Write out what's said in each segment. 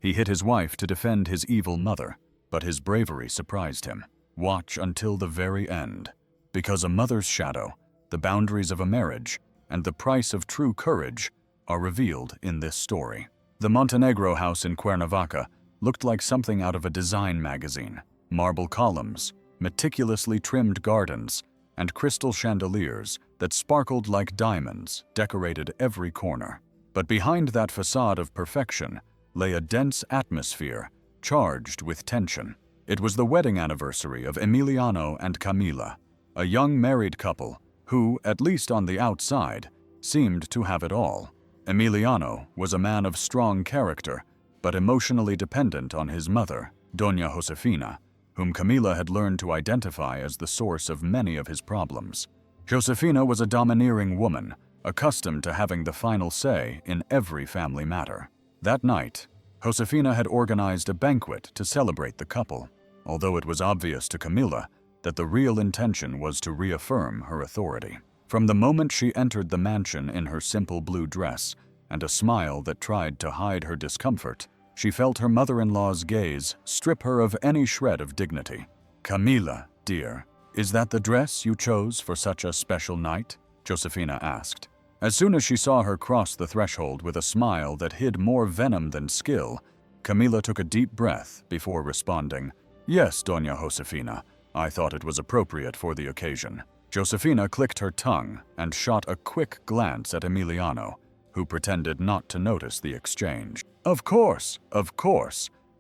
He hit his wife to defend his evil mother, but his bravery surprised him. Watch until the very end. Because a mother's shadow, the boundaries of a marriage, and the price of true courage are revealed in this story. The Montenegro house in Cuernavaca looked like something out of a design magazine. Marble columns, meticulously trimmed gardens, and crystal chandeliers that sparkled like diamonds decorated every corner. But behind that facade of perfection lay a dense atmosphere charged with tension. It was the wedding anniversary of Emiliano and Camila, a young married couple who, at least on the outside, seemed to have it all. Emiliano was a man of strong character, but emotionally dependent on his mother, Doña Josefina, whom Camila had learned to identify as the source of many of his problems. Josefina was a domineering woman, accustomed to having the final say in every family matter. That night, Josefina had organized a banquet to celebrate the couple, although it was obvious to Camila that the real intention was to reaffirm her authority. From the moment she entered the mansion in her simple blue dress and a smile that tried to hide her discomfort, she felt her mother-in-law's gaze strip her of any shred of dignity. "Camila, dear, is that the dress you chose for such a special night?" Josefina asked. As soon as she saw her cross the threshold with a smile that hid more venom than skill, Camila took a deep breath before responding, "Yes, Doña Josefina, I thought it was appropriate for the occasion." Josefina clicked her tongue and shot a quick glance at Emiliano, who pretended not to notice the exchange. Of course.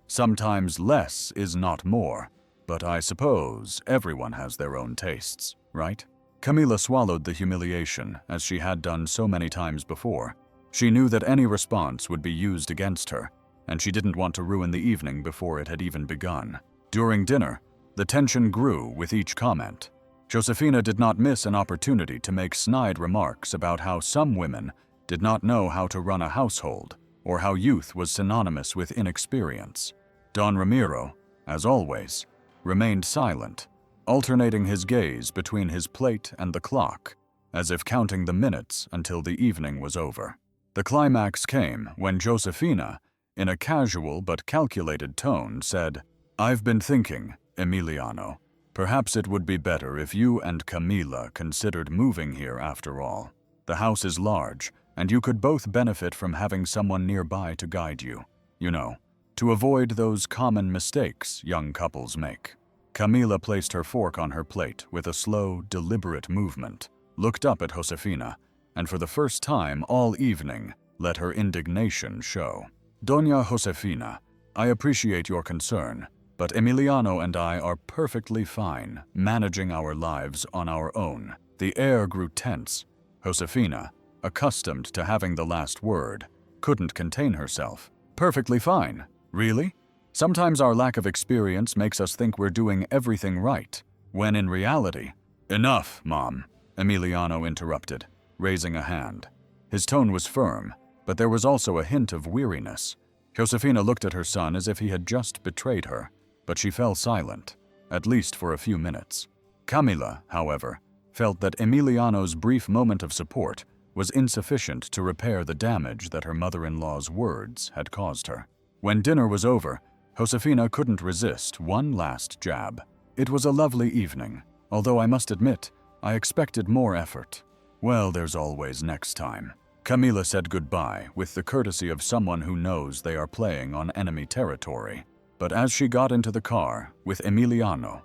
Sometimes less is not more, but I suppose everyone has their own tastes, right?" Camila swallowed the humiliation, as she had done so many times before. She knew that any response would be used against her, and she didn't want to ruin the evening before it had even begun. During dinner, the tension grew with each comment. Josefina did not miss an opportunity to make snide remarks about how some women did not know how to run a household, or how youth was synonymous with inexperience. Don Ramiro, as always, remained silent, alternating his gaze between his plate and the clock, as if counting the minutes until the evening was over. The climax came when Josefina, in a casual but calculated tone, said, "I've been thinking, Emiliano, perhaps it would be better if you and Camila considered moving here after all. The house is large, and you could both benefit from having someone nearby to guide you. You know, to avoid those common mistakes young couples make." Camila placed her fork on her plate with a slow, deliberate movement, looked up at Josefina, and for the first time all evening let her indignation show. "Doña Josefina, I appreciate your concern, but Emiliano and I are perfectly fine managing our lives on our own." The air grew tense. Josefina, accustomed to having the last word, couldn't contain herself. "Perfectly fine? Really? Sometimes our lack of experience makes us think we're doing everything right, when in reality—" "Enough, Mom," Emiliano interrupted, raising a hand. His tone was firm, but there was also a hint of weariness. Josefina looked at her son as if he had just betrayed her, but she fell silent, at least for a few minutes. Camila, however, felt that Emiliano's brief moment of support was insufficient to repair the damage that her mother-in-law's words had caused her. When dinner was over, Josefina couldn't resist one last jab. "It was a lovely evening, although I must admit, I expected more effort." "Well, there's always next time." Camila said goodbye with the courtesy of someone who knows they are playing on enemy territory. But as she got into the car with Emiliano,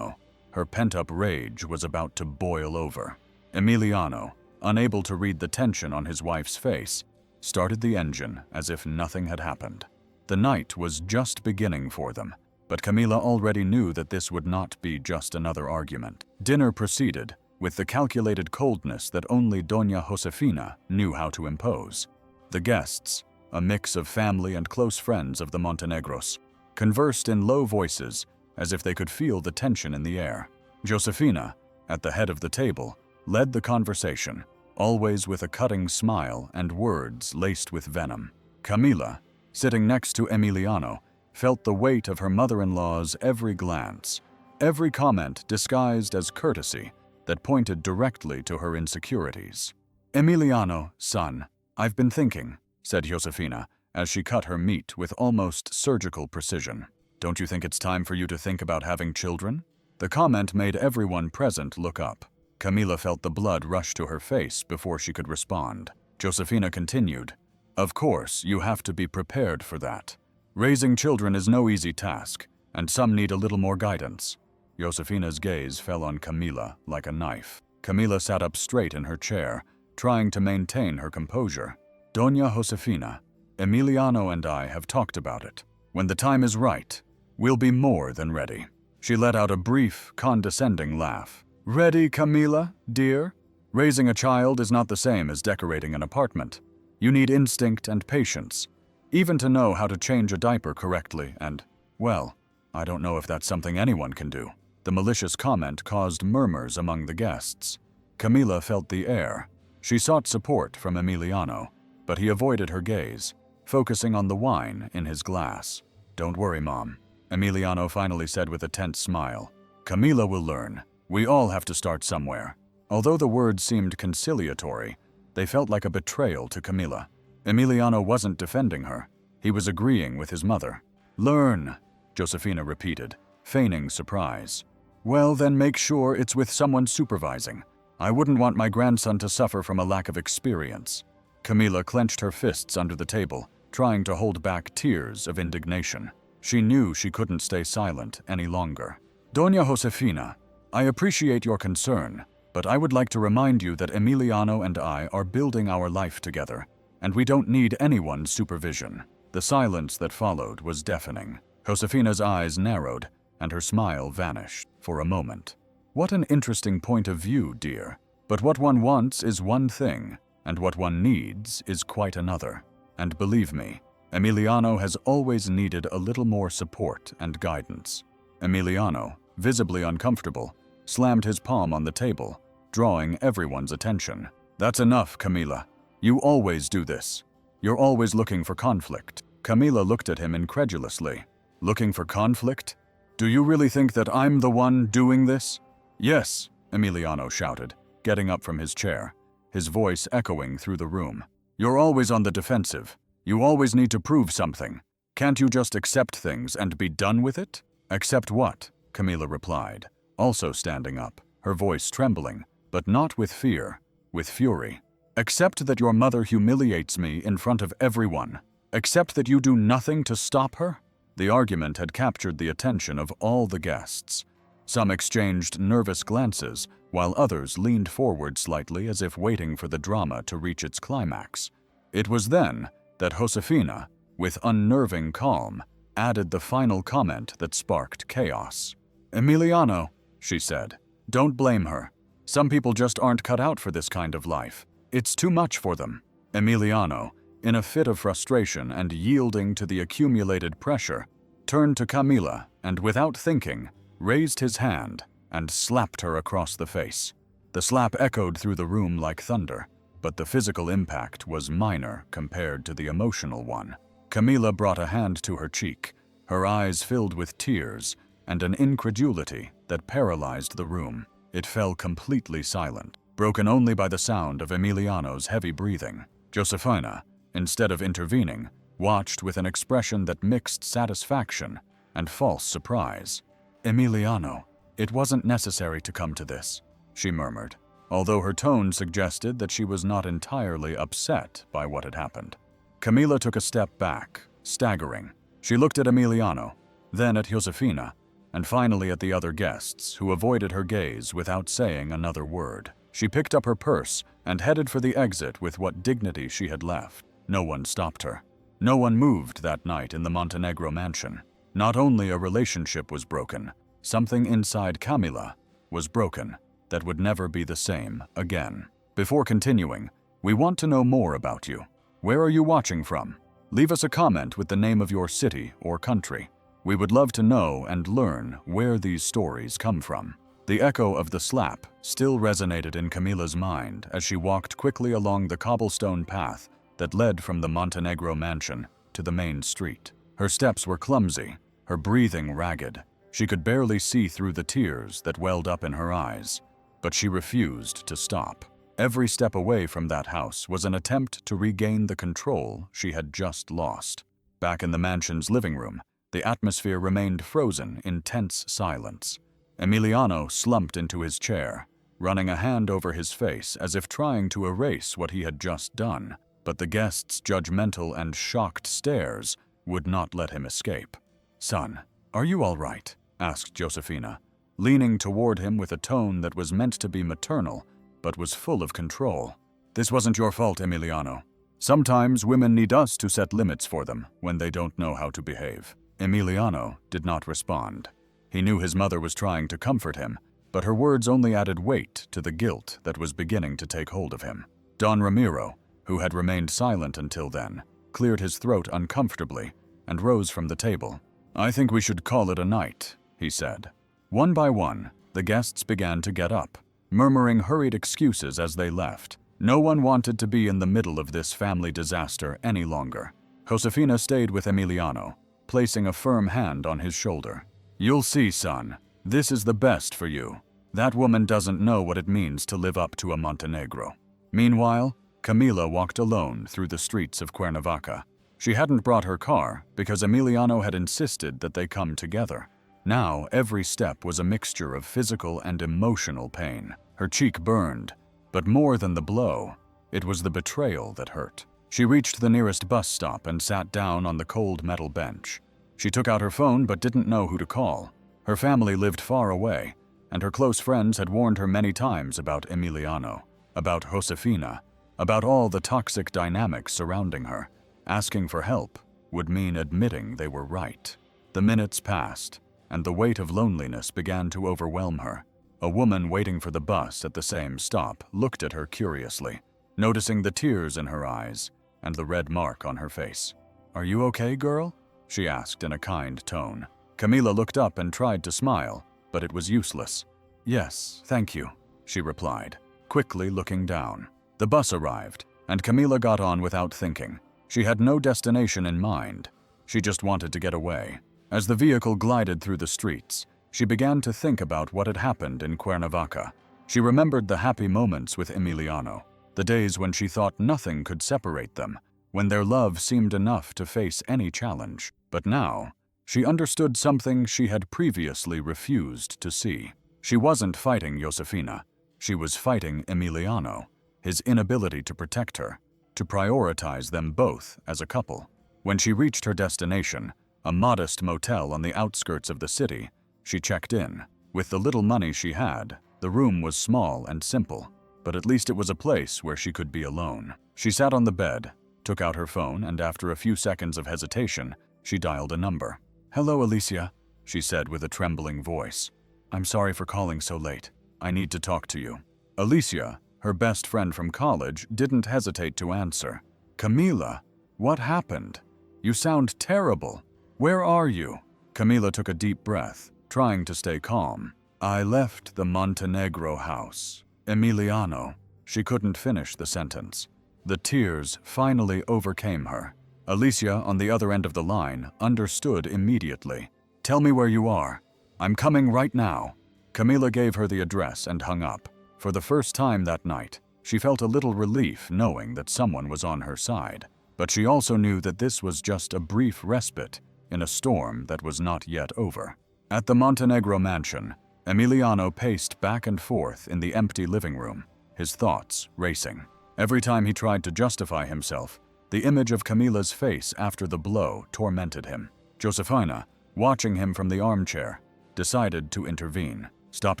her pent-up rage was about to boil over. Emiliano, unable to read the tension on his wife's face, started the engine as if nothing had happened. The night was just beginning for them, but Camila already knew that this would not be just another argument. Dinner proceeded with the calculated coldness that only Doña Josefina knew how to impose. The guests, a mix of family and close friends of the Montenegros, conversed in low voices as if they could feel the tension in the air. Josefina, at the head of the table, led the conversation, always with a cutting smile and words laced with venom. Camila, sitting next to Emiliano, felt the weight of her mother-in-law's every glance, every comment disguised as courtesy that pointed directly to her insecurities. "Emiliano, son, I've been thinking," said Josefina, as she cut her meat with almost surgical precision. "Don't you think it's time for you to think about having children?" The comment made everyone present look up. Camila felt the blood rush to her face before she could respond. Josefina continued, "Of course, you have to be prepared for that. Raising children is no easy task, and some need a little more guidance." Josefina's gaze fell on Camila like a knife. Camila sat up straight in her chair, trying to maintain her composure. "Doña Josefina, Emiliano and I have talked about it. When the time is right, we'll be more than ready." She let out a brief, condescending laugh. "Ready, Camila, dear? Raising a child is not the same as decorating an apartment. You need instinct and patience, even to know how to change a diaper correctly and, well, I don't know if that's something anyone can do." The malicious comment caused murmurs among the guests. Camila felt the air. She sought support from Emiliano, but he avoided her gaze, focusing on the wine in his glass. "Don't worry, Mom," Emiliano finally said with a tense smile. "Camila will learn. We all have to start somewhere." Although the words seemed conciliatory, they felt like a betrayal to Camila. Emiliano wasn't defending her. He was agreeing with his mother. "Learn," Josefina repeated, feigning surprise. "Well, then make sure it's with someone supervising. I wouldn't want my grandson to suffer from a lack of experience." Camila clenched her fists under the table, trying to hold back tears of indignation. She knew she couldn't stay silent any longer. "Doña Josefina, I appreciate your concern, but I would like to remind you that Emiliano and I are building our life together, and we don't need anyone's supervision." The silence that followed was deafening. Josefina's eyes narrowed, and her smile vanished for a moment. "What an interesting point of view, dear. But what one wants is one thing, and what one needs is quite another. And believe me, Emiliano has always needed a little more support and guidance." Emiliano, visibly uncomfortable, slammed his palm on the table, drawing everyone's attention. "That's enough, Camila. You always do this. You're always looking for conflict." Camila looked at him incredulously. "Looking for conflict? Do you really think that I'm the one doing this?" "Yes," Emiliano shouted, getting up from his chair, his voice echoing through the room. "You're always on the defensive. You always need to prove something. Can't you just accept things and be done with it?" "Accept what?" Camila replied, also standing up, her voice trembling, but not with fear, with fury. "Accept that your mother humiliates me in front of everyone. Accept that you do nothing to stop her?" The argument had captured the attention of all the guests. Some exchanged nervous glances, while others leaned forward slightly as if waiting for the drama to reach its climax. It was then that Josefina, with unnerving calm, added the final comment that sparked chaos. "Emiliano," she said, "don't blame her. Some people just aren't cut out for this kind of life. It's too much for them." Emiliano, in a fit of frustration and yielding to the accumulated pressure, turned to Camila and, without thinking, raised his hand and slapped her across the face. The slap echoed through the room like thunder, but the physical impact was minor compared to the emotional one. Camila brought a hand to her cheek, her eyes filled with tears and an incredulity that paralyzed the room. It fell completely silent, broken only by the sound of Emiliano's heavy breathing. Josefina, instead of intervening, watched with an expression that mixed satisfaction and false surprise. "Emiliano, it wasn't necessary to come to this," she murmured, although her tone suggested that she was not entirely upset by what had happened. Camila took a step back, staggering. She looked at Emiliano, then at Josefina, and finally at the other guests, who avoided her gaze without saying another word. She picked up her purse and headed for the exit with what dignity she had left. No one stopped her. No one moved that night in the Montenegro mansion. Not only a relationship was broken, something inside Camila was broken that would never be the same again. Before continuing, we want to know more about you. Where are you watching from? Leave us a comment with the name of your city or country. We would love to know and learn where these stories come from. The echo of the slap still resonated in Camila's mind as she walked quickly along the cobblestone path that led from the Montenegro mansion to the main street. Her steps were clumsy, her breathing ragged. She could barely see through the tears that welled up in her eyes, but she refused to stop. Every step away from that house was an attempt to regain the control she had just lost. Back in the mansion's living room, the atmosphere remained frozen in tense silence. Emiliano slumped into his chair, running a hand over his face as if trying to erase what he had just done, but the guests' judgmental and shocked stares would not let him escape. "Son, are you all right?" asked Josefina, leaning toward him with a tone that was meant to be maternal, but was full of control. "This wasn't your fault, Emiliano. Sometimes women need us to set limits for them when they don't know how to behave." Emiliano did not respond. He knew his mother was trying to comfort him, but her words only added weight to the guilt that was beginning to take hold of him. Don Ramiro, who had remained silent until then, cleared his throat uncomfortably and rose from the table. "I think we should call it a night," he said. One by one, the guests began to get up, murmuring hurried excuses as they left. No one wanted to be in the middle of this family disaster any longer. Josefina stayed with Emiliano, placing a firm hand on his shoulder. "You'll see, son. This is the best for you. That woman doesn't know what it means to live up to a Montenegro." Meanwhile, Camila walked alone through the streets of Cuernavaca. She hadn't brought her car because Emiliano had insisted that they come together. Now, every step was a mixture of physical and emotional pain. Her cheek burned, but more than the blow, it was the betrayal that hurt. She reached the nearest bus stop and sat down on the cold metal bench. She took out her phone but didn't know who to call. Her family lived far away, and her close friends had warned her many times about Emiliano, about Josefina, about all the toxic dynamics surrounding her. Asking for help would mean admitting they were right. The minutes passed, and the weight of loneliness began to overwhelm her. A woman waiting for the bus at the same stop looked at her curiously, noticing the tears in her eyes and the red mark on her face. "Are you okay, girl?" she asked in a kind tone. Camila looked up and tried to smile, but it was useless. "Yes, thank you," she replied, quickly looking down. The bus arrived, and Camila got on without thinking. She had no destination in mind. She just wanted to get away. As the vehicle glided through the streets, she began to think about what had happened in Cuernavaca. She remembered the happy moments with Emiliano, the days when she thought nothing could separate them, when their love seemed enough to face any challenge. But now, she understood something she had previously refused to see. She wasn't fighting Josefina. She was fighting Emiliano, his inability to protect her, to prioritize them both as a couple. When she reached her destination, a modest motel on the outskirts of the city, she checked in. With the little money she had, the room was small and simple, but at least it was a place where she could be alone. She sat on the bed, took out her phone, and after a few seconds of hesitation, she dialed a number. "Hello, Alicia," she said with a trembling voice. "I'm sorry for calling so late. I need to talk to you." Alicia, her best friend from college, didn't hesitate to answer. "Camila, what happened? You sound terrible. Where are you?" Camila took a deep breath, trying to stay calm. "I left the Montenegro house. Emiliano." She couldn't finish the sentence. The tears finally overcame her. Alicia, on the other end of the line, understood immediately. "Tell me where you are. I'm coming right now." Camila gave her the address and hung up. For the first time that night, she felt a little relief knowing that someone was on her side. But she also knew that this was just a brief respite in a storm that was not yet over. At the Montenegro mansion, Emiliano paced back and forth in the empty living room, his thoughts racing. Every time he tried to justify himself, the image of Camila's face after the blow tormented him. Josefina, watching him from the armchair, decided to intervene. "Stop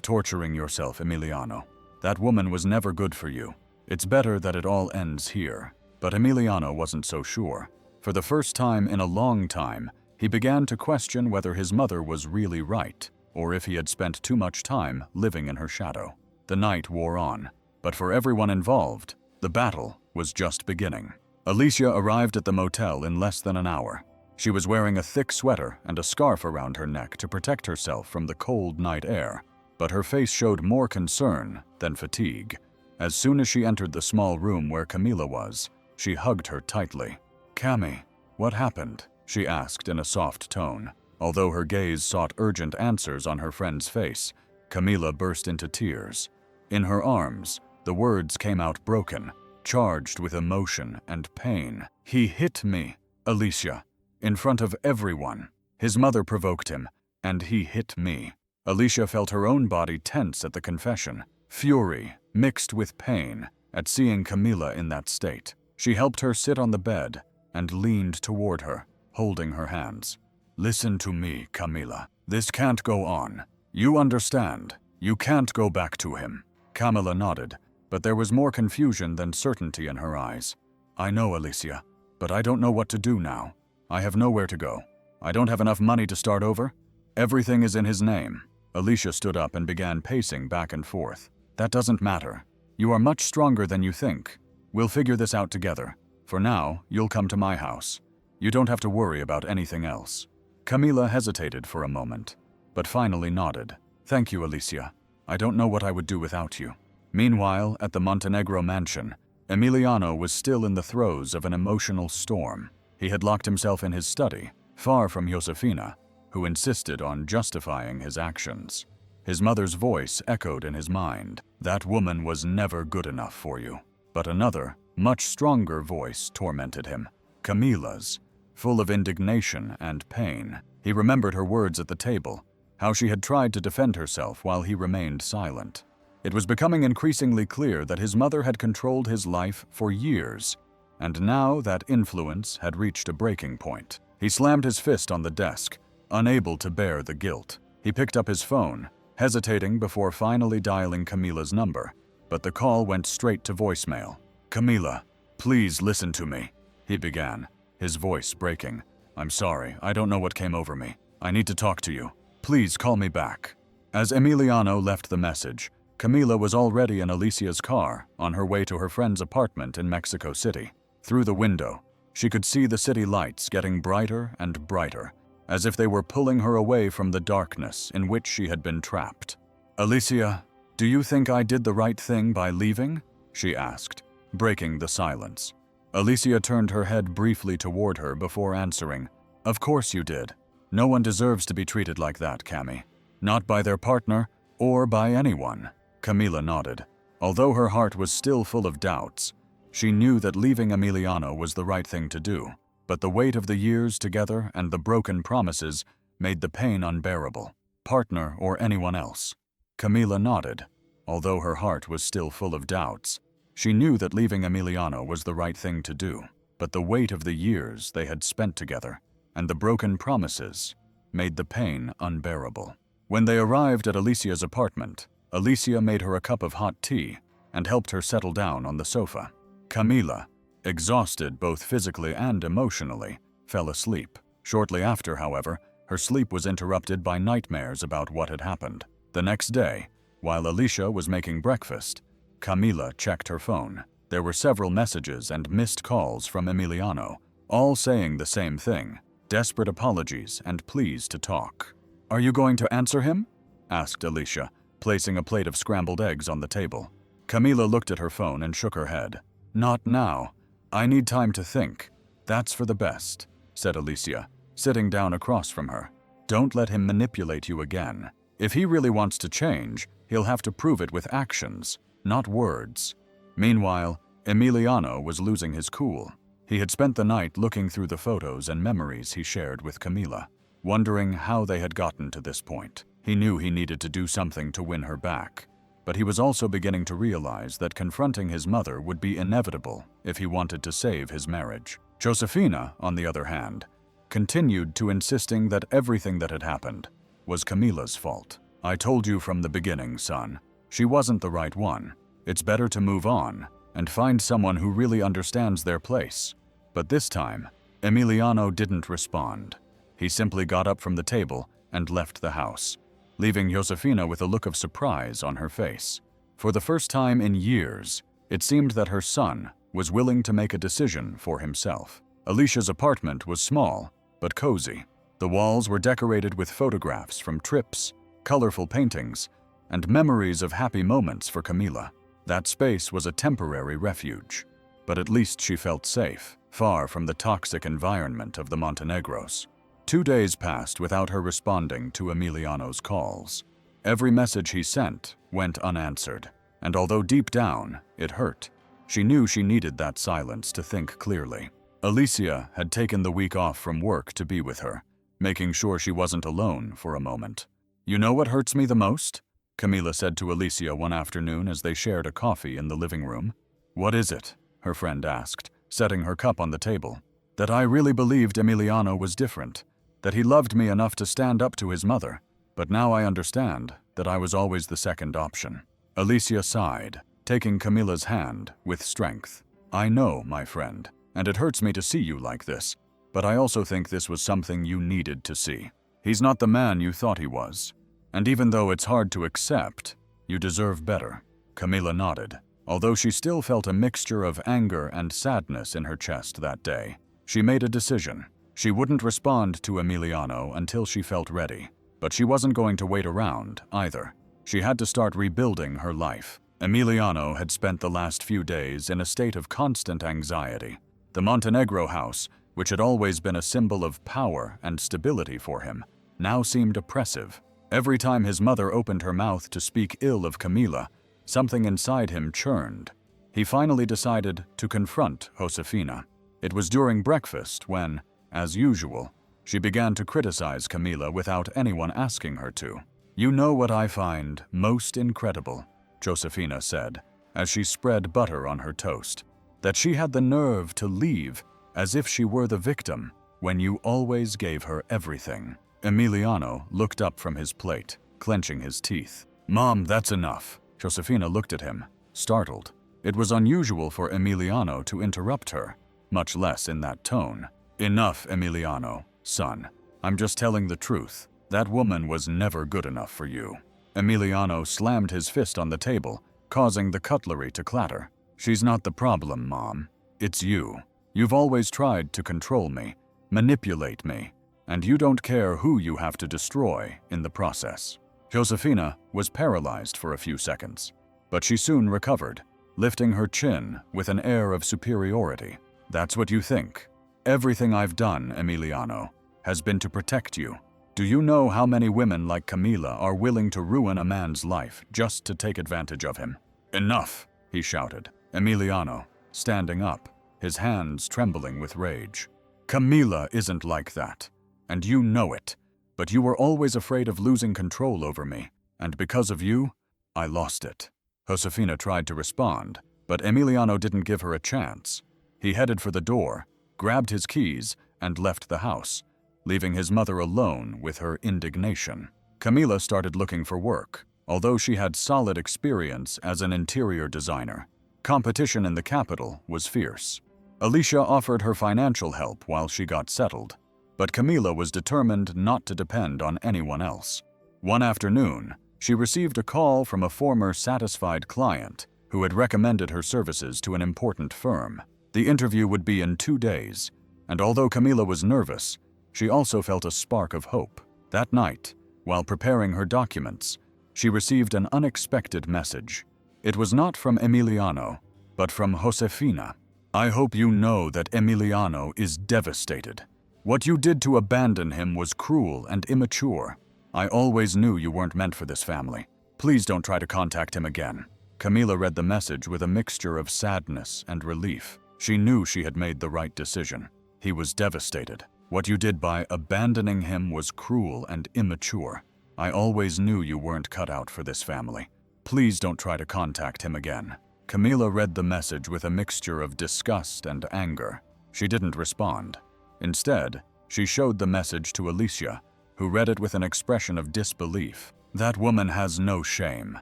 torturing yourself, Emiliano. That woman was never good for you. It's better that it all ends here." But Emiliano wasn't so sure. For the first time in a long time, he began to question whether his mother was really right, or if he had spent too much time living in her shadow. The night wore on, but for everyone involved, the battle was just beginning. Alicia arrived at the motel in less than an hour. She was wearing a thick sweater and a scarf around her neck to protect herself from the cold night air, but her face showed more concern than fatigue. As soon as she entered the small room where Camila was, she hugged her tightly. "Cami, what happened?" she asked in a soft tone. Although her gaze sought urgent answers on her friend's face, Camila burst into tears. In her arms, The words came out broken, charged with emotion and pain. "He hit me, Alicia, in front of everyone. His mother provoked him, and he hit me." Alicia felt her own body tense at the confession, fury mixed with pain at seeing Camila in that state. She helped her sit on the bed and leaned toward her, holding her hands. "Listen to me, Camila. This can't go on. You understand. You can't go back to him." Camila nodded, but there was more confusion than certainty in her eyes. "I know, Alicia, but I don't know what to do now. I have nowhere to go. I don't have enough money to start over. Everything is in his name." Alicia stood up and began pacing back and forth. "That doesn't matter. You are much stronger than you think. We'll figure this out together. For now, you'll come to my house. You don't have to worry about anything else." Camila hesitated for a moment, but finally nodded. "Thank you, Alicia. I don't know what I would do without you." Meanwhile, at the Montenegro mansion, Emiliano was still in the throes of an emotional storm. He had locked himself in his study, far from Josefina, who insisted on justifying his actions. His mother's voice echoed in his mind. "That woman was never good enough for you." But another, much stronger voice tormented him, Camila's, full of indignation and pain. He remembered her words at the table, how she had tried to defend herself while he remained silent. It was becoming increasingly clear that his mother had controlled his life for years, and now that influence had reached a breaking point. He slammed his fist on the desk, unable to bear the guilt. He picked up his phone, hesitating before finally dialing Camila's number, but the call went straight to voicemail. "Camila, please listen to me," he began, his voice breaking. "I'm sorry, I don't know what came over me. I need to talk to you. Please call me back." As Emiliano left the message, Camila was already in Alicia's car, on her way to her friend's apartment in Mexico City. Through the window, she could see the city lights getting brighter and brighter, as if they were pulling her away from the darkness in which she had been trapped. "Alicia, do you think I did the right thing by leaving?" she asked, breaking the silence. Alicia turned her head briefly toward her before answering. "Of course you did. No one deserves to be treated like that, Cami. Not by their partner or by anyone." Camila nodded. Although her heart was still full of doubts, she knew that leaving Emiliano was the right thing to do, but the weight of the years together and the broken promises made the pain unbearable. Partner or anyone else. Camila nodded. Although her heart was still full of doubts, she knew that leaving Emiliano was the right thing to do, but the weight of the years they had spent together and the broken promises made the pain unbearable. When they arrived at Alicia's apartment, Alicia made her a cup of hot tea and helped her settle down on the sofa. Camila, exhausted both physically and emotionally, fell asleep. Shortly after, however, her sleep was interrupted by nightmares about what had happened. The next day, while Alicia was making breakfast, Camila checked her phone. There were several messages and missed calls from Emiliano, all saying the same thing: desperate apologies and pleas to talk. "Are you going to answer him?" asked Alicia, placing a plate of scrambled eggs on the table. Camila looked at her phone and shook her head. "Not now. I need time to think. That's for the best," said Alicia, sitting down across from her. "Don't let him manipulate you again. If he really wants to change, he'll have to prove it with actions, not words." Meanwhile, Emiliano was losing his cool. He had spent the night looking through the photos and memories he shared with Camila, wondering how they had gotten to this point. He knew he needed to do something to win her back, but he was also beginning to realize that confronting his mother would be inevitable if he wanted to save his marriage. Josefina, on the other hand, continued to insisting that everything that had happened was Camila's fault. "I told you from the beginning, son. She wasn't the right one. It's better to move on and find someone who really understands their place." But this time, Emiliano didn't respond. He simply got up from the table and left the house, leaving Josefina with a look of surprise on her face. For the first time in years, it seemed that her son was willing to make a decision for himself. Alicia's apartment was small, but cozy. The walls were decorated with photographs from trips, colorful paintings, and memories of happy moments for Camila. That space was a temporary refuge, but at least she felt safe, far from the toxic environment of the Montenegros. 2 days passed without her responding to Emiliano's calls. Every message he sent went unanswered. and although deep down, it hurt, she knew she needed that silence to think clearly. Alicia had taken the week off from work to be with her, making sure she wasn't alone for a moment. "You know what hurts me the most?" Camila said to Alicia one afternoon as they shared a coffee in the living room. "What is it?" her friend asked, setting her cup on the table. "That I really believed Emiliano was different, that he loved me enough to stand up to his mother, but now I understand that I was always the second option." Alicia sighed, taking Camila's hand with strength. "I know, my friend, and it hurts me to see you like this, but I also think this was something you needed to see. He's not the man you thought he was, and even though it's hard to accept, you deserve better." Camila nodded, although she still felt a mixture of anger and sadness in her chest that day. She made a decision. She wouldn't respond to Emiliano until she felt ready, but she wasn't going to wait around either. She had to start rebuilding her life. Emiliano had spent the last few days in a state of constant anxiety. The Montenegro house, which had always been a symbol of power and stability for him, now seemed oppressive. Every time his mother opened her mouth to speak ill of Camila, something inside him churned. He finally decided to confront Josefina. It was during breakfast when, as usual, she began to criticize Camila without anyone asking her to. "You know what I find most incredible," Josefina said, as she spread butter on her toast, "that she had the nerve to leave as if she were the victim when you always gave her everything." Emiliano looked up from his plate, clenching his teeth. "Mom, that's enough." Josefina looked at him, startled. It was unusual for Emiliano to interrupt her, much less in that tone. "Enough, Emiliano, son. I'm just telling the truth. That woman was never good enough for you." Emiliano slammed his fist on the table, causing the cutlery to clatter. "She's not the problem, Mom. It's you. You've always tried to control me, manipulate me, and you don't care who you have to destroy in the process." Josefina was paralyzed for a few seconds, but she soon recovered, lifting her chin with an air of superiority. "That's what you think. Everything I've done, Emiliano, has been to protect you. Do you know how many women like Camila are willing to ruin a man's life just to take advantage of him?" "Enough," he shouted. Emiliano, standing up, his hands trembling with rage. "Camila isn't like that, and you know it. But you were always afraid of losing control over me, and because of you, I lost it." Josefina tried to respond, but Emiliano didn't give her a chance. He headed for the door, grabbed his keys, and left the house, leaving his mother alone with her indignation. Camila started looking for work, although she had solid experience as an interior designer. Competition in the capital was fierce. Alicia offered her financial help while she got settled, but Camila was determined not to depend on anyone else. One afternoon, she received a call from a former satisfied client who had recommended her services to an important firm. The interview would be in 2 days, and although Camila was nervous, she also felt a spark of hope. That night, while preparing her documents, she received an unexpected message. It was not from Emiliano, but from Josefina. "I hope you know that Emiliano is devastated. What you did to abandon him was cruel and immature. I always knew you weren't meant for this family. Please don't try to contact him again." Camila read the message with a mixture of sadness and relief. She knew she had made the right decision. He was devastated. "What you did by abandoning him was cruel and immature. I always knew you weren't cut out for this family. Please don't try to contact him again." Camila read the message with a mixture of disgust and anger. She didn't respond. Instead, she showed the message to Alicia, who read it with an expression of disbelief. "That woman has no shame,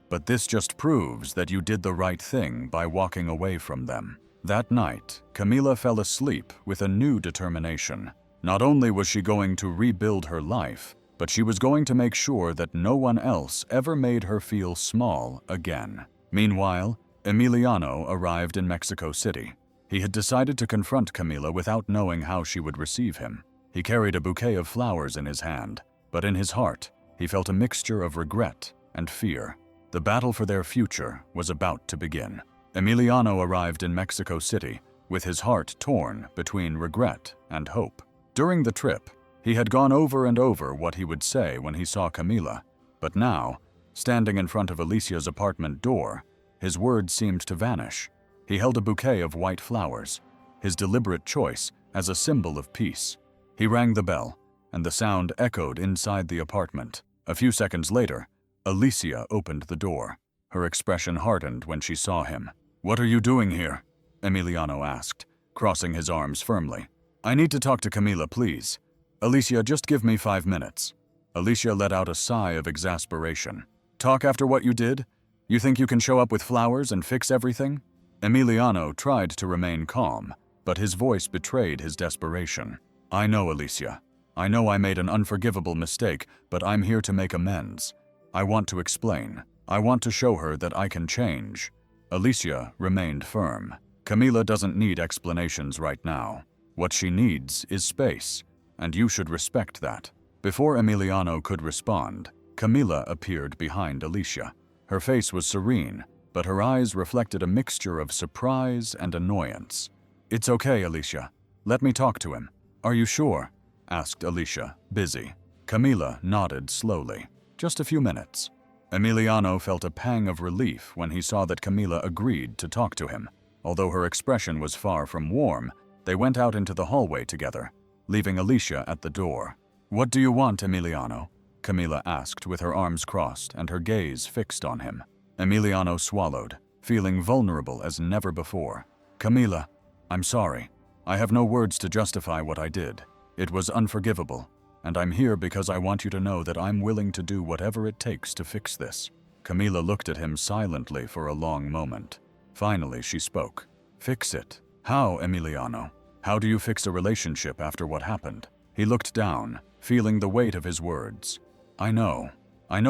but this just proves that you did the right thing by walking away from them." That night, Camila fell asleep with a new determination. Not only was she going to rebuild her life, but she was going to make sure that no one else ever made her feel small again. Meanwhile, Emiliano arrived in Mexico City. He had decided to confront Camila without knowing how she would receive him. He carried a bouquet of flowers in his hand, but in his heart, he felt a mixture of regret and fear. The battle for their future was about to begin. Emiliano arrived in Mexico City with his heart torn between regret and hope. During the trip, he had gone over and over what he would say when he saw Camila, but now, standing in front of Alicia's apartment door, His words seemed to vanish. He held a bouquet of white flowers, his deliberate choice as a symbol of peace. He rang the bell, and the sound echoed inside the apartment. A few seconds later, Alicia opened the door. Her expression hardened when she saw him. "What are you doing here?" Emiliano asked, crossing his arms firmly. "I need to talk to Camila, please. Alicia, just give me 5 minutes." Alicia let out a sigh of exasperation. "Talk after what you did? You think you can show up with flowers and fix everything?" Emiliano tried to remain calm, but his voice betrayed his desperation. "I know, Alicia. I know I made an unforgivable mistake, but I'm here to make amends. I want to explain. I want to show her that I can change." Alicia remained firm. "Camila doesn't need explanations right now. What she needs is space, and you should respect that." Before Emiliano could respond, Camila appeared behind Alicia. Her face was serene, but her eyes reflected a mixture of surprise and annoyance. "It's okay, Alicia. Let me talk to him." "Are you sure?" asked Alicia, busy. Camila nodded slowly. "Just a few minutes." Emiliano felt a pang of relief when he saw that Camila agreed to talk to him. Although her expression was far from warm, they went out into the hallway together, leaving Alicia at the door. "What do you want, Emiliano?" Camila asked with her arms crossed and her gaze fixed on him. Emiliano swallowed, feeling vulnerable as never before. "Camila, I'm sorry. I have no words to justify what I did. It was unforgivable, and I'm here because I want you to know that I'm willing to do whatever it takes to fix this." Camila looked at him silently for a long moment. Finally, she spoke. "Fix it? How, Emiliano? How do you fix a relationship after what happened?" He looked down, feeling the weight of his words. I know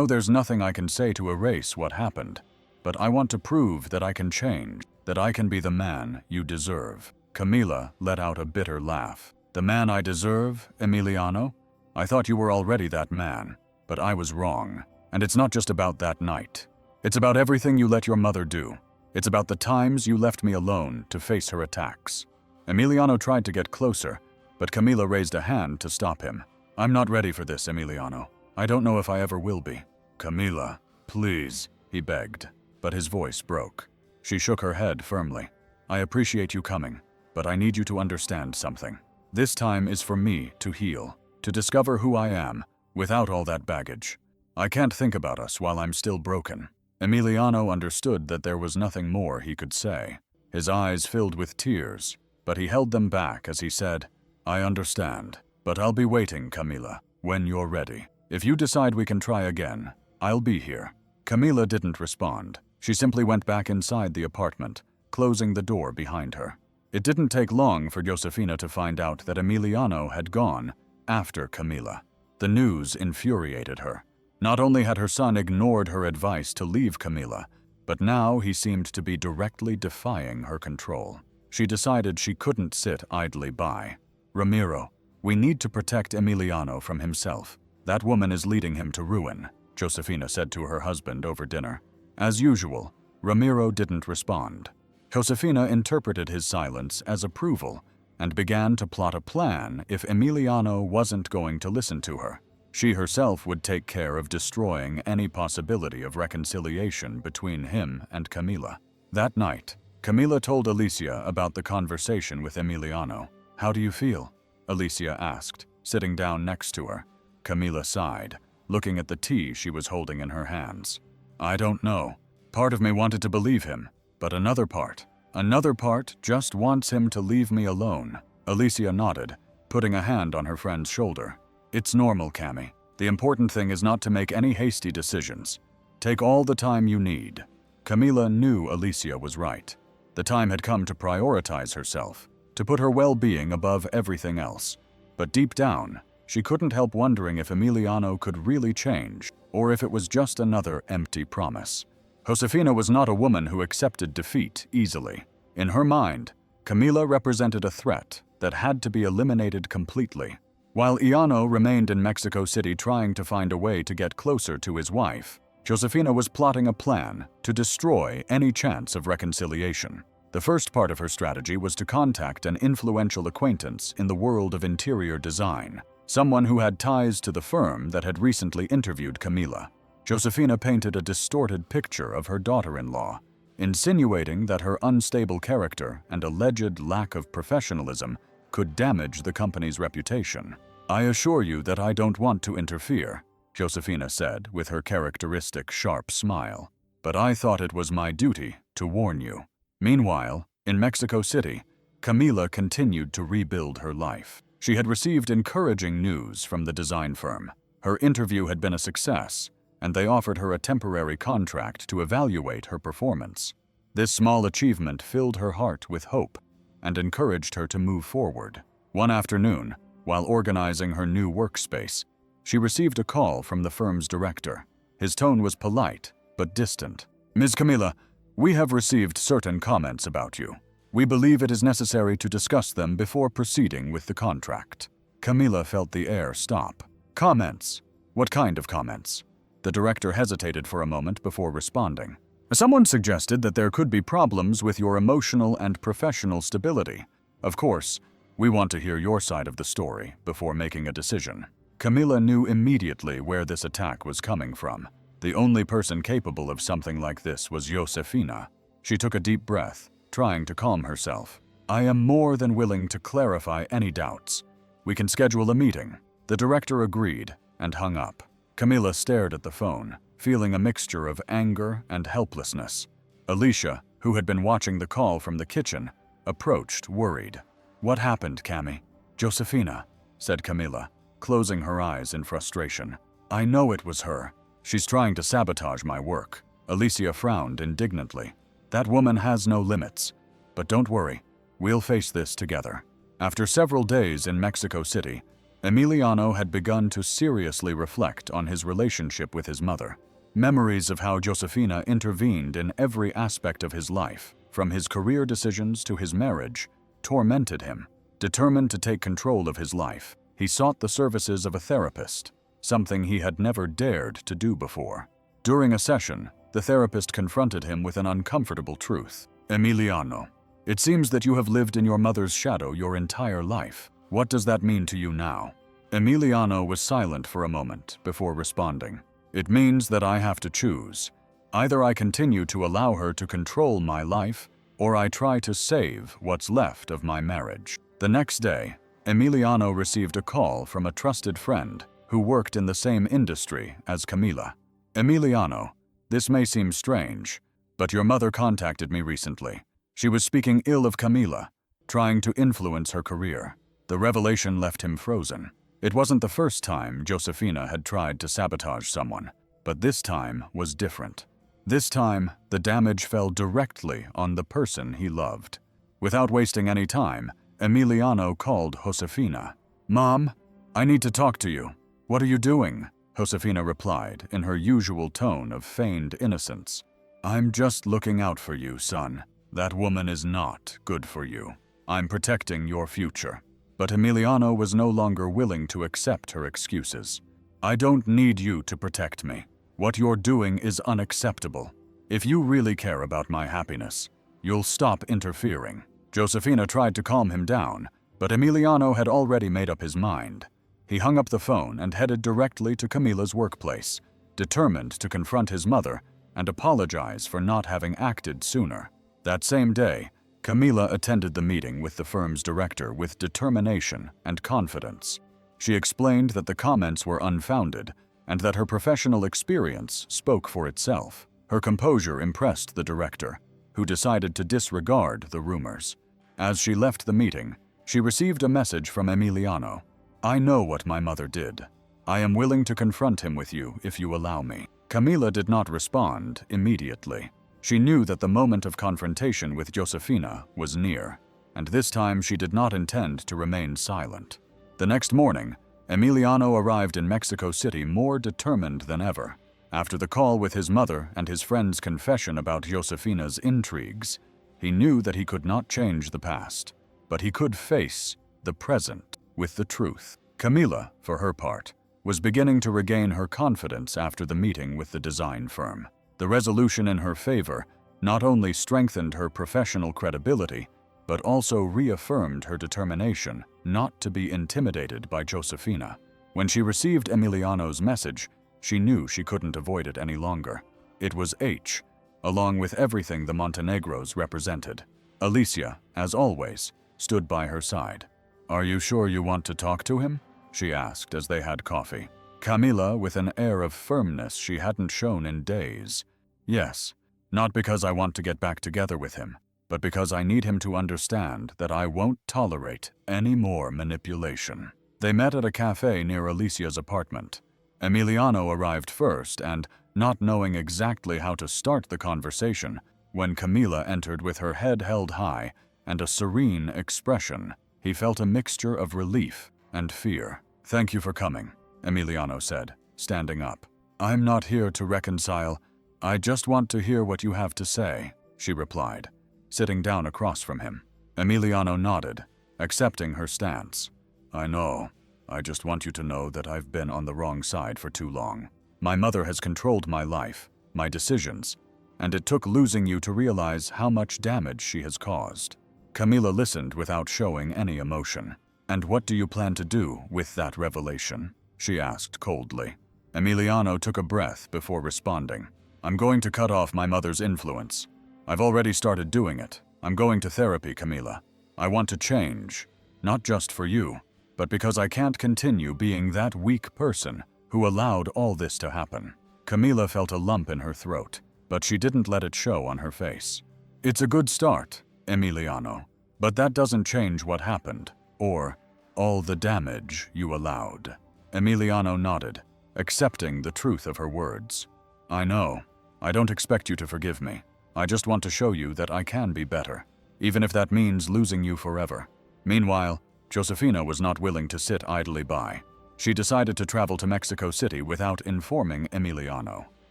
there's nothing I can say to erase what happened, but I want to prove that I can change, that I can be the man you deserve." Camila let out a bitter laugh. "The man I deserve, Emiliano? I thought you were already that man, but I was wrong. And it's not just about that night. It's about everything you let your mother do. It's about the times you left me alone to face her attacks." Emiliano tried to get closer, but Camila raised a hand to stop him. "I'm not ready for this, Emiliano. I don't know if I ever will be." "Camila, please," he begged, but his voice broke. She shook her head firmly. "I appreciate you coming, but I need you to understand something. This time is for me to heal, to discover who I am, without all that baggage. I can't think about us while I'm still broken." Emiliano understood that there was nothing more he could say. His eyes filled with tears, but he held them back as he said, "I understand, but I'll be waiting, Camila, when you're ready. If you decide we can try again, I'll be here." Camila didn't respond. She simply went back inside the apartment, closing the door behind her. It didn't take long for Josefina to find out that Emiliano had gone after Camila. The news infuriated her. Not only had her son ignored her advice to leave Camila, but now he seemed to be directly defying her control. She decided she couldn't sit idly by. "Ramiro, we need to protect Emiliano from himself. That woman is leading him to ruin," Josefina said to her husband over dinner. As usual, Ramiro didn't respond. Josefina interpreted his silence as approval and began to plot a plan if Emiliano wasn't going to listen to her. She herself would take care of destroying any possibility of reconciliation between him and Camila. That night, Camila told Alicia about the conversation with Emiliano. "How do you feel?" Alicia asked, sitting down next to her. Camila sighed, looking at the tea she was holding in her hands. "I don't know. Part of me wanted to believe him, but another part just wants him to leave me alone." Alicia nodded, putting a hand on her friend's shoulder. "It's normal, Cami. The important thing is not to make any hasty decisions. Take all the time you need." Camila knew Alicia was right. The time had come to prioritize herself, to put her well-being above everything else. But deep down, she couldn't help wondering if Emiliano could really change, or if it was just another empty promise. Josefina was not a woman who accepted defeat easily. In her mind, Camila represented a threat that had to be eliminated completely. While Iano remained in Mexico City trying to find a way to get closer to his wife, Josefina was plotting a plan to destroy any chance of reconciliation. The first part of her strategy was to contact an influential acquaintance in the world of interior design, someone who had ties to the firm that had recently interviewed Camila. Josefina painted a distorted picture of her daughter-in-law, insinuating that her unstable character and alleged lack of professionalism could damage the company's reputation. "I assure you that I don't want to interfere," Josefina said with her characteristic sharp smile. "But I thought it was my duty to warn you." Meanwhile, in Mexico City, Camila continued to rebuild her life. She had received encouraging news from the design firm. Her interview had been a success, and they offered her a temporary contract to evaluate her performance. This small achievement filled her heart with hope and encouraged her to move forward. One afternoon, while organizing her new workspace, she received a call from the firm's director. His tone was polite but distant. "Ms. Camila, we have received certain comments about you. We believe it is necessary to discuss them before proceeding with the contract." Camila felt the air stop. "Comments? What kind of comments?" The director hesitated for a moment before responding. "Someone suggested that there could be problems with your emotional and professional stability. Of course, we want to hear your side of the story before making a decision." Camila knew immediately where this attack was coming from. The only person capable of something like this was Josefina. She took a deep breath, trying to calm herself. "I am more than willing to clarify any doubts. We can schedule a meeting." The director agreed and hung up. Camila stared at the phone, feeling a mixture of anger and helplessness. Alicia, who had been watching the call from the kitchen, approached, worried. "What happened, Cami?" "Josefina," said Camila, closing her eyes in frustration. "I know it was her. She's trying to sabotage my work." Alicia frowned indignantly. "That woman has no limits. But don't worry, we'll face this together." After several days in Mexico City, Emiliano had begun to seriously reflect on his relationship with his mother. Memories of how Josefina intervened in every aspect of his life, from his career decisions to his marriage, tormented him. Determined to take control of his life, he sought the services of a therapist, something he had never dared to do before. During a session, the therapist confronted him with an uncomfortable truth. "Emiliano, it seems that you have lived in your mother's shadow your entire life. What does that mean to you now?" Emiliano was silent for a moment before responding. "It means that I have to choose. Either I continue to allow her to control my life, or I try to save what's left of my marriage." The next day, Emiliano received a call from a trusted friend who worked in the same industry as Camila. "Emiliano, this may seem strange, but your mother contacted me recently. She was speaking ill of Camila, trying to influence her career." The revelation left him frozen. It wasn't the first time Josefina had tried to sabotage someone, but this time was different. This time, the damage fell directly on the person he loved. Without wasting any time, Emiliano called Josefina. "Mom, I need to talk to you." "What are you doing?" Josefina replied in her usual tone of feigned innocence. "I'm just looking out for you, son. That woman is not good for you. I'm protecting your future." But Emiliano was no longer willing to accept her excuses. "I don't need you to protect me. What you're doing is unacceptable. If you really care about my happiness, you'll stop interfering." Josefina tried to calm him down, but Emiliano had already made up his mind. He hung up the phone and headed directly to Camila's workplace, determined to confront his mother and apologize for not having acted sooner. That same day, Camila attended the meeting with the firm's director with determination and confidence. She explained that the comments were unfounded and that her professional experience spoke for itself. Her composure impressed the director, who decided to disregard the rumors. As she left the meeting, she received a message from Emiliano. "I know what my mother did. I am willing to confront him with you if you allow me." Camila did not respond immediately. She knew that the moment of confrontation with Josefina was near, and this time she did not intend to remain silent. The next morning, Emiliano arrived in Mexico City more determined than ever. After the call with his mother and his friend's confession about Josefina's intrigues, he knew that he could not change the past, but he could face the present with the truth. Camila, for her part, was beginning to regain her confidence after the meeting with the design firm. The resolution in her favor not only strengthened her professional credibility, but also reaffirmed her determination not to be intimidated by Josefina. When she received Emiliano's message, she knew she couldn't avoid it any longer. It was H, along with everything the Montenegros represented. Alicia, as always, stood by her side. "Are you sure you want to talk to him?" she asked as they had coffee. Camila, with an air of firmness she hadn't shown in days. "Yes, not because I want to get back together with him, but because I need him to understand that I won't tolerate any more manipulation." They met at a cafe near Alicia's apartment. Emiliano arrived first and, not knowing exactly how to start the conversation, when Camila entered with her head held high and a serene expression, he felt a mixture of relief and fear. "Thank you for coming," Emiliano said, standing up. "I'm not here to reconcile. I just want to hear what you have to say," she replied, sitting down across from him. Emiliano nodded, accepting her stance. "I know. I just want you to know that I've been on the wrong side for too long. My mother has controlled my life, my decisions, and it took losing you to realize how much damage she has caused." Camila listened without showing any emotion. "And what do you plan to do with that revelation?" she asked coldly. Emiliano took a breath before responding. "I'm going to cut off my mother's influence. I've already started doing it. I'm going to therapy, Camila. I want to change, not just for you, but because I can't continue being that weak person who allowed all this to happen." Camila felt a lump in her throat, but she didn't let it show on her face. "It's a good start, Emiliano, but that doesn't change what happened, or all the damage you allowed." Emiliano nodded, accepting the truth of her words. "I know. I don't expect you to forgive me. I just want to show you that I can be better, even if that means losing you forever." Meanwhile, Josefina was not willing to sit idly by. She decided to travel to Mexico City without informing Emiliano,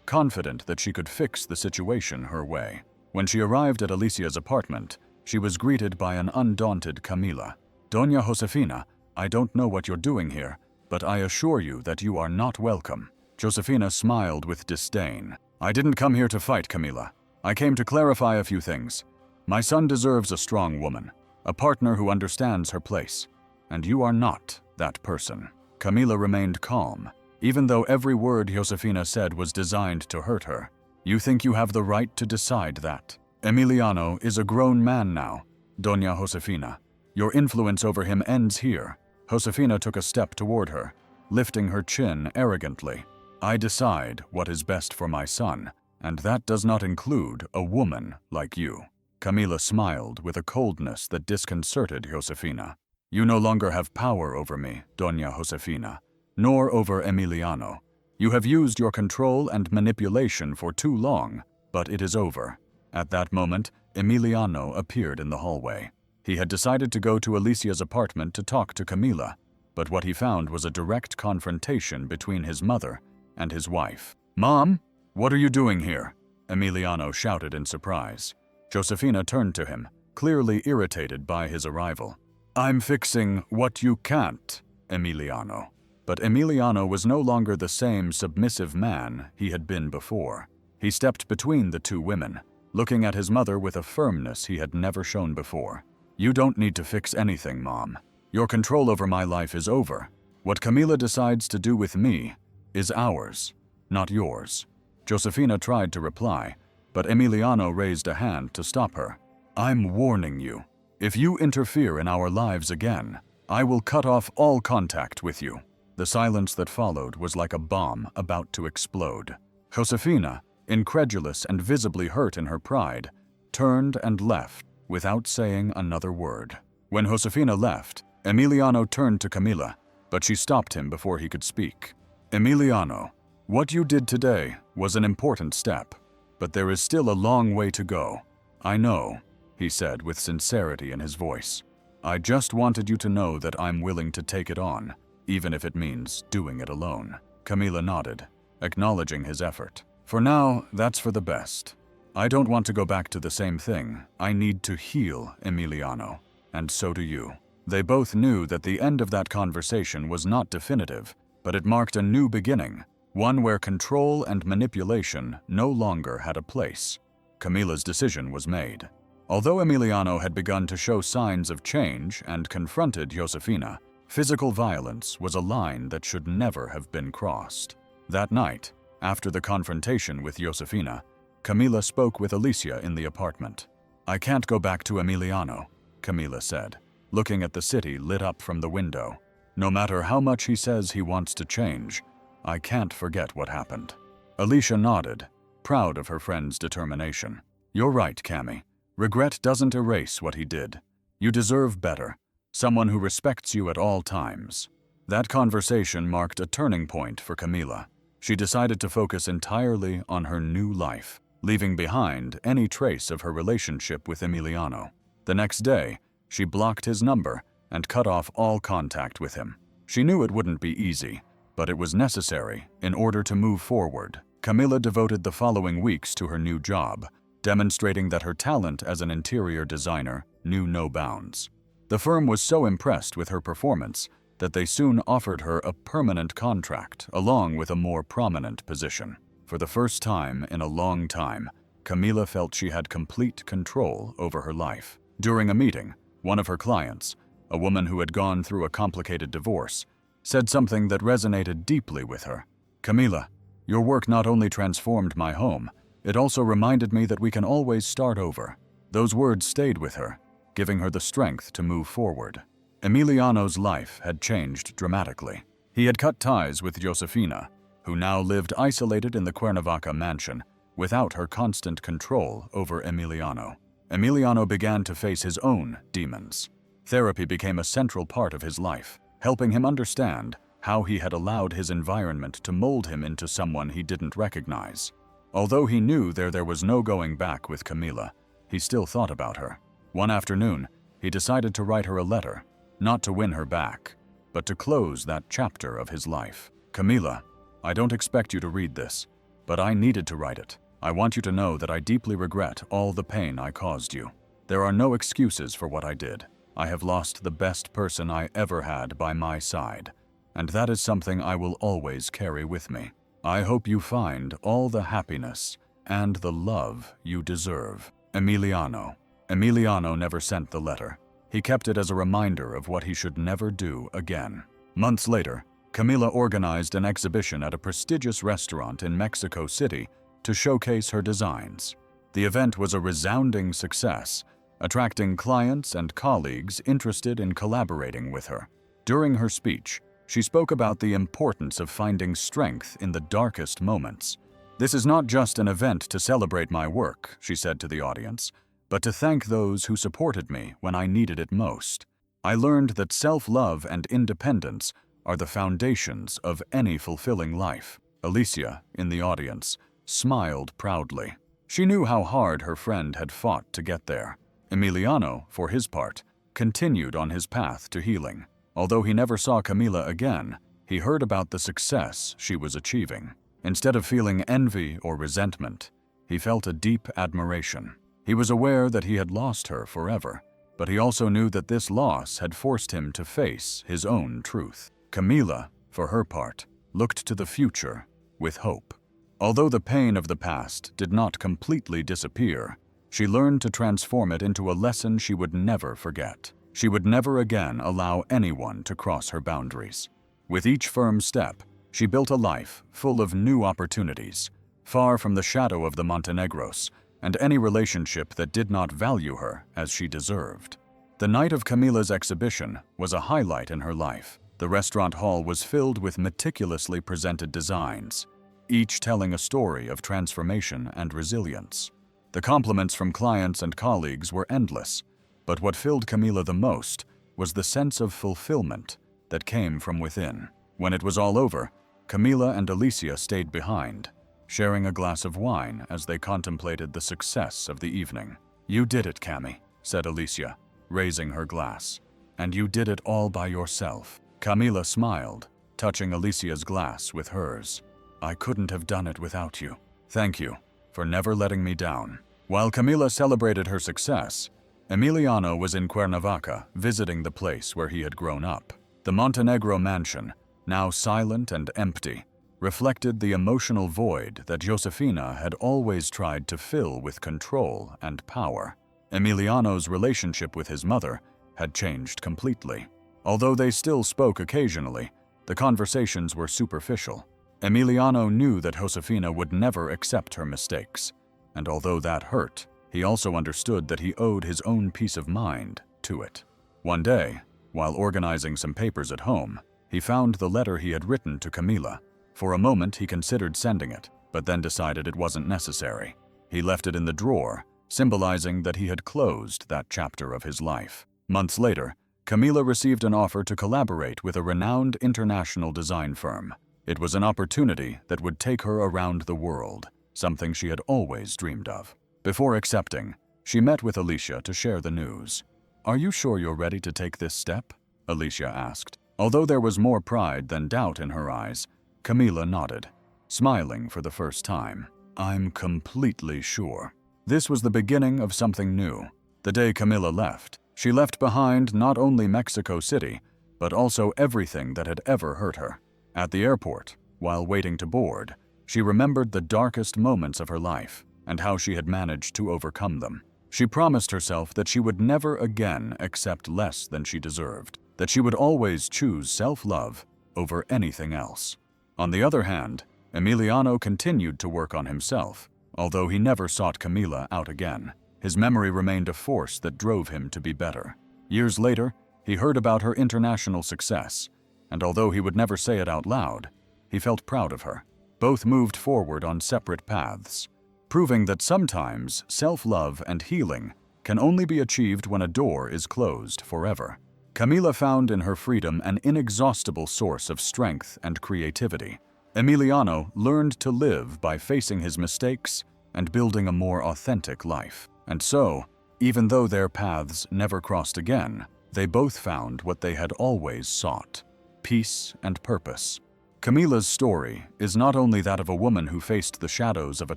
confident that she could fix the situation her way. When she arrived at Alicia's apartment, she was greeted by an undaunted Camila. "Doña Josefina, I don't know what you're doing here, but I assure you that you are not welcome." Josefina smiled with disdain. "I didn't come here to fight, Camila. I came to clarify a few things. My son deserves a strong woman, a partner who understands her place, and you are not that person." Camila remained calm, even though every word Josefina said was designed to hurt her. "You think you have the right to decide that? Emiliano is a grown man now, Doña Josefina. Your influence over him ends here." Josefina took a step toward her, lifting her chin arrogantly. "I decide what is best for my son, and that does not include a woman like you." Camila smiled with a coldness that disconcerted Josefina. "You no longer have power over me, Doña Josefina, nor over Emiliano. You have used your control and manipulation for too long, but it is over." At that moment, Emiliano appeared in the hallway. He had decided to go to Alicia's apartment to talk to Camila, but what he found was a direct confrontation between his mother and his wife. "Mom, what are you doing here?" Emiliano shouted in surprise. Josefina turned to him, clearly irritated by his arrival. "I'm fixing what you can't, Emiliano." But Emiliano was no longer the same submissive man he had been before. He stepped between the two women, looking at his mother with a firmness he had never shown before. "You don't need to fix anything, Mom. Your control over my life is over. What Camila decides to do with me is ours, not yours." Josefina tried to reply, but Emiliano raised a hand to stop her. "I'm warning you. If you interfere in our lives again, I will cut off all contact with you." The silence that followed was like a bomb about to explode. Josefina, incredulous and visibly hurt in her pride, turned and left without saying another word. When Josefina left, Emiliano turned to Camila, but she stopped him before he could speak. "Emiliano, what you did today was an important step, but there is still a long way to go. I know," he said with sincerity in his voice. "I just wanted you to know that I'm willing to take it on, even if it means doing it alone." Camila nodded, acknowledging his effort. "For now, that's for the best. I don't want to go back to the same thing. I need to heal, Emiliano, and so do you." They both knew that the end of that conversation was not definitive, but it marked a new beginning, one where control and manipulation no longer had a place. Camila's decision was made. Although Emiliano had begun to show signs of change and confronted Josefina, physical violence was a line that should never have been crossed. That night, after the confrontation with Josefina, Camila spoke with Alicia in the apartment. "I can't go back to Emiliano," Camila said, looking at the city lit up from the window. "No matter how much he says he wants to change, I can't forget what happened." Alicia nodded, proud of her friend's determination. "You're right, Cammy. Regret doesn't erase what he did. You deserve better, someone who respects you at all times." That conversation marked a turning point for Camila. She decided to focus entirely on her new life, leaving behind any trace of her relationship with Emiliano. The next day, she blocked his number and cut off all contact with him. She knew it wouldn't be easy, but it was necessary in order to move forward. Camila devoted the following weeks to her new job, demonstrating that her talent as an interior designer knew no bounds. The firm was so impressed with her performance that they soon offered her a permanent contract along with a more prominent position. For the first time in a long time, Camila felt she had complete control over her life. During a meeting, one of her clients, a woman who had gone through a complicated divorce, said something that resonated deeply with her. "Camila, your work not only transformed my home, it also reminded me that we can always start over." Those words stayed with her, giving her the strength to move forward. Emiliano's life had changed dramatically. He had cut ties with Josefina, who now lived isolated in the Cuernavaca mansion, without her constant control over Emiliano. Emiliano began to face his own demons. Therapy became a central part of his life, helping him understand how he had allowed his environment to mold him into someone he didn't recognize. Although he knew there was no going back with Camila, he still thought about her. One afternoon, he decided to write her a letter, not to win her back, but to close that chapter of his life. "Camila, I don't expect you to read this, but I needed to write it. I want you to know that I deeply regret all the pain I caused you. There are no excuses for what I did. I have lost the best person I ever had by my side, and that is something I will always carry with me. I hope you find all the happiness and the love you deserve. Emiliano." Emiliano never sent the letter. He kept it as a reminder of what he should never do again. Months later, Camila organized an exhibition at a prestigious restaurant in Mexico City to showcase her designs. The event was a resounding success, attracting clients and colleagues interested in collaborating with her. During her speech, she spoke about the importance of finding strength in the darkest moments. "This is not just an event to celebrate my work," she said to the audience, "but to thank those who supported me when I needed it most. I learned that self-love and independence are the foundations of any fulfilling life." Alicia, in the audience, smiled proudly. She knew how hard her friend had fought to get there. Emiliano, for his part, continued on his path to healing. Although he never saw Camila again, he heard about the success she was achieving. Instead of feeling envy or resentment, he felt a deep admiration. He was aware that he had lost her forever, but he also knew that this loss had forced him to face his own truth. Camila, for her part, looked to the future with hope. Although the pain of the past did not completely disappear, she learned to transform it into a lesson she would never forget. She would never again allow anyone to cross her boundaries. With each firm step, she built a life full of new opportunities, far from the shadow of the Montenegros and any relationship that did not value her as she deserved. The night of Camila's exhibition was a highlight in her life. The restaurant hall was filled with meticulously presented designs, each telling a story of transformation and resilience. The compliments from clients and colleagues were endless, but what filled Camila the most was the sense of fulfillment that came from within. When it was all over, Camila and Alicia stayed behind, sharing a glass of wine as they contemplated the success of the evening. "You did it, Cami," said Alicia, raising her glass. "And you did it all by yourself." Camila smiled, touching Alicia's glass with hers. "I couldn't have done it without you. Thank you for never letting me down." While Camila celebrated her success, Emiliano was in Cuernavaca visiting the place where he had grown up. The Montenegro mansion, now silent and empty, reflected the emotional void that Josefina had always tried to fill with control and power. Emiliano's relationship with his mother had changed completely. Although they still spoke occasionally, the conversations were superficial. Emiliano knew that Josefina would never accept her mistakes, and although that hurt, he also understood that he owed his own peace of mind to it. One day, while organizing some papers at home, he found the letter he had written to Camila. For a moment, he considered sending it, but then decided it wasn't necessary. He left it in the drawer, symbolizing that he had closed that chapter of his life. Months later, Camila received an offer to collaborate with a renowned international design firm. It was an opportunity that would take her around the world, something she had always dreamed of. Before accepting, she met with Alicia to share the news. "Are you sure you're ready to take this step?" Alicia asked. Although there was more pride than doubt in her eyes, Camila nodded, smiling for the first time. "I'm completely sure." This was the beginning of something new. The day Camila left, she left behind not only Mexico City, but also everything that had ever hurt her. At the airport, while waiting to board, she remembered the darkest moments of her life and how she had managed to overcome them. She promised herself that she would never again accept less than she deserved, that she would always choose self-love over anything else. On the other hand, Emiliano continued to work on himself, although he never sought Camila out again. His memory remained a force that drove him to be better. Years later, he heard about her international success, and although he would never say it out loud, he felt proud of her. Both moved forward on separate paths, proving that sometimes self-love and healing can only be achieved when a door is closed forever. Camila found in her freedom an inexhaustible source of strength and creativity. Emiliano learned to live by facing his mistakes and building a more authentic life. And so, even though their paths never crossed again, they both found what they had always sought: peace and purpose. Camila's story is not only that of a woman who faced the shadows of a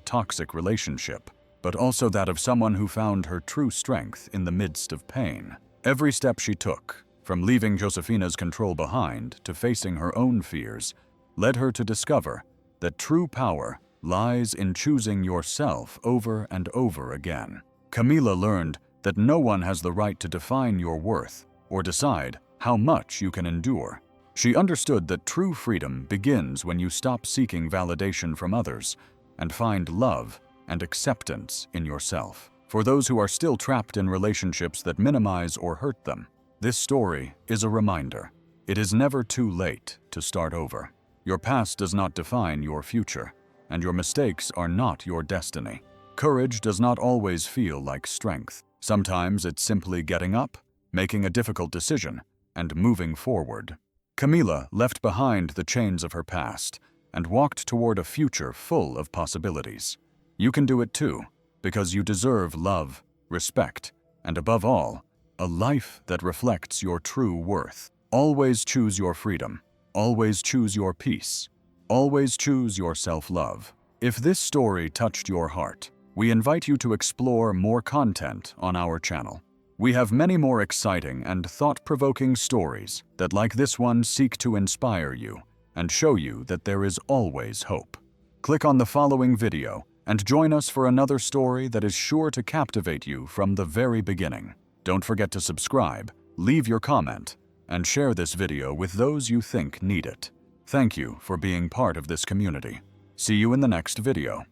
toxic relationship, but also that of someone who found her true strength in the midst of pain. Every step she took, from leaving Josefina's control behind to facing her own fears, led her to discover that true power lies in choosing yourself over and over again. Camila learned that no one has the right to define your worth or decide how much you can endure. She understood that true freedom begins when you stop seeking validation from others and find love and acceptance in yourself. For those who are still trapped in relationships that minimize or hurt them, this story is a reminder. It is never too late to start over. Your past does not define your future, and your mistakes are not your destiny. Courage does not always feel like strength. Sometimes it's simply getting up, making a difficult decision, and moving forward. Camila left behind the chains of her past and walked toward a future full of possibilities. You can do it too, because you deserve love, respect, and above all, a life that reflects your true worth. Always choose your freedom. Always choose your peace. Always choose your self-love. If this story touched your heart, we invite you to explore more content on our channel. We have many more exciting and thought-provoking stories that, like this one, seek to inspire you and show you that there is always hope. Click on the following video and join us for another story that is sure to captivate you from the very beginning. Don't forget to subscribe, leave your comment, and share this video with those you think need it. Thank you for being part of this community. See you in the next video.